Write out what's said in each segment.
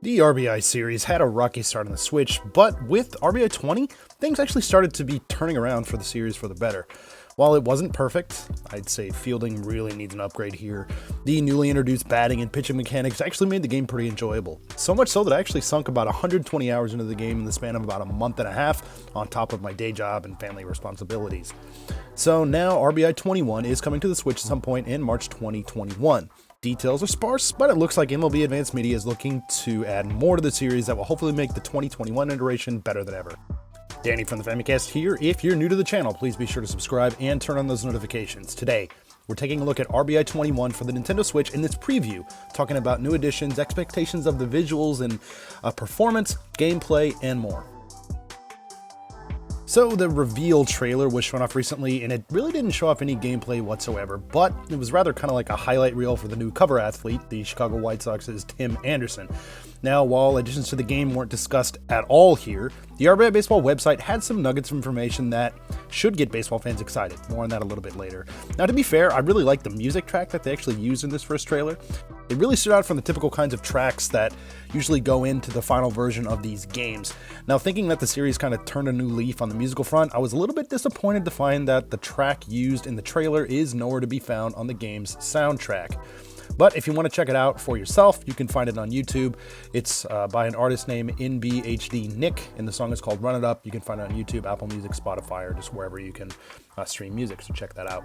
The RBI series had a rocky start on the Switch, but with RBI 20, things actually started to be turning around for the series for the better. While it wasn't perfect, I'd say fielding really needs an upgrade here. The newly introduced batting and pitching mechanics actually made the game pretty enjoyable. So much so that I actually sunk about 120 hours into the game in the span of about a month and a half, on top of my day job and family responsibilities. So now RBI 21 is coming to the Switch at some point in March 2021. Details are sparse, but it looks like MLB Advanced Media is looking to add more to the series that will hopefully make the 2021 iteration better than ever. Danny from the Famicast here. If you're new to the channel, please be sure to subscribe and turn on those notifications. Today, we're taking a look at RBI 21 for the Nintendo Switch in this preview, talking about new additions, expectations of the visuals and performance, gameplay, and more. So the reveal trailer was shown off recently, and it really didn't show off any gameplay whatsoever, but it was rather kind of like a highlight reel for the new cover athlete, the Chicago White Sox's Tim Anderson. Now, while additions to the game weren't discussed at all here, the RBI Baseball website had some nuggets of information that should get baseball fans excited. More on that a little bit later. Now, to be fair, I really like the music track that they actually used in this first trailer. It really stood out from the typical kinds of tracks that usually go into the final version of these games. Now, thinking that the series kind of turned a new leaf on the musical front, I was a little bit disappointed to find that the track used in the trailer is nowhere to be found on the game's soundtrack. But if you want to check it out for yourself, you can find it on YouTube. It's by an artist named NBHD Nick, and the song is called Run It Up. You can find it on YouTube, Apple Music, Spotify, or just wherever you can stream music, so check that out.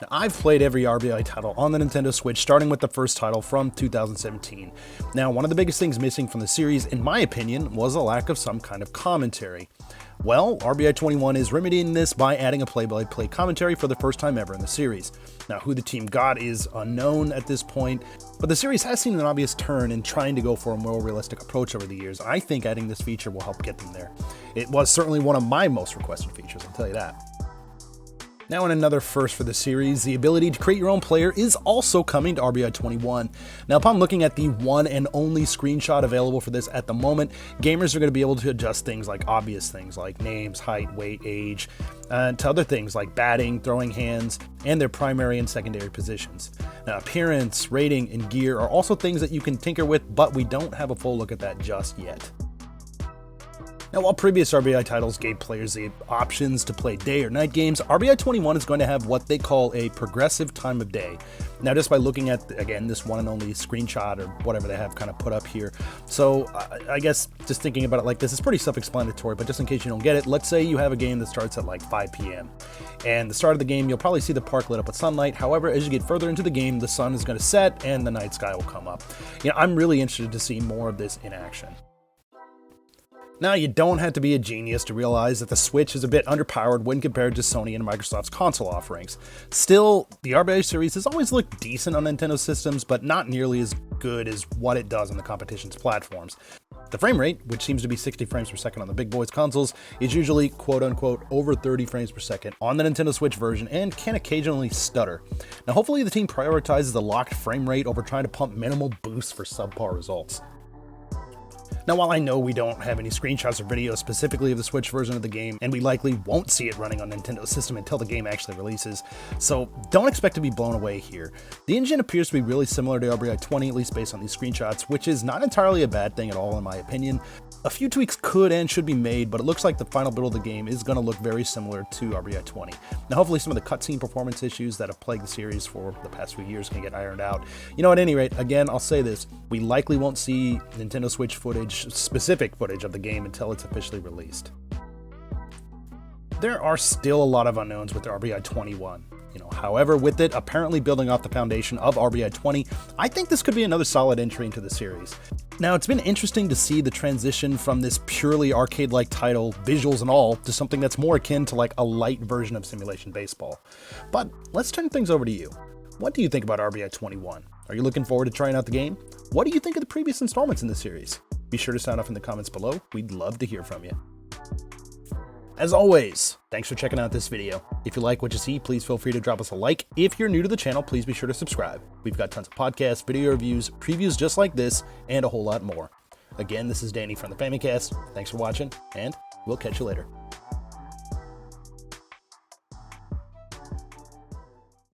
Now, I've played every RBI title on the Nintendo Switch, starting with the first title from 2017. Now, one of the biggest things missing from the series, in my opinion, was a lack of some kind of commentary. Well, RBI 21 is remedying this by adding a play-by-play commentary for the first time ever in the series. Now, who the team got is unknown at this point, but the series has seen an obvious turn in trying to go for a more realistic approach over the years. I think adding this feature will help get them there. It was certainly one of my most requested features, I'll tell you that. Now, in another first for the series, the ability to create your own player is also coming to RBI 21. Now, upon looking at the one and only screenshot available for this at the moment, gamers are going to be able to adjust things like obvious things like names, height, weight, age, to other things like batting, throwing hands, and their primary and secondary positions. Now, appearance, rating, and gear are also things that you can tinker with, but we don't have a full look at that just yet. Now, while previous RBI titles gave players the options to play day or night games, RBI 21 is going to have what they call a progressive time of day. Now, just by looking at, again, this one and only screenshot or whatever they have kind of put up here. So I guess just thinking about it like this is pretty self-explanatory, but just in case you don't get it, let's say you have a game that starts at like 5 p.m. And the start of the game, you'll probably see the park lit up with sunlight. However, as you get further into the game, the sun is going to set and the night sky will come up. I'm really interested to see more of this in action. Now, you don't have to be a genius to realize that the Switch is a bit underpowered when compared to Sony and Microsoft's console offerings. Still, the RBI series has always looked decent on Nintendo systems, but not nearly as good as what it does on the competition's platforms. The frame rate, which seems to be 60 frames per second on the big boys consoles, is usually quote-unquote over 30 frames per second on the Nintendo Switch version and can occasionally stutter. Now, hopefully the team prioritizes the locked frame rate over trying to pump minimal boosts for subpar results. Now, while I know we don't have any screenshots or videos specifically of the Switch version of the game, and we likely won't see it running on Nintendo's system until the game actually releases, so don't expect to be blown away here. The engine appears to be really similar to RBI 20, at least based on these screenshots, which is not entirely a bad thing at all in my opinion. A few tweaks could and should be made, but it looks like the final build of the game is going to look very similar to RBI 20. Now, hopefully some of the cutscene performance issues that have plagued the series for the past few years can get ironed out. At any rate, again, I'll say this, we likely won't see Nintendo Switch specific footage of the game until it's officially released. There are still a lot of unknowns with RBI 21. However, with it apparently building off the foundation of RBI 20, I think this could be another solid entry into the series. Now, it's been interesting to see the transition from this purely arcade-like title, visuals and all, to something that's more akin to like a light version of simulation baseball. But let's turn things over to you. What do you think about RBI 21? Are you looking forward to trying out the game? What do you think of the previous installments in the series? Be sure to sound off in the comments below. We'd love to hear from you. As always, thanks for checking out this video. If you like what you see, please feel free to drop us a like. If you're new to the channel, please be sure to subscribe. We've got tons of podcasts, video reviews, previews just like this, and a whole lot more. Again, this is Danny from the Famicast. Thanks for watching, and we'll catch you later.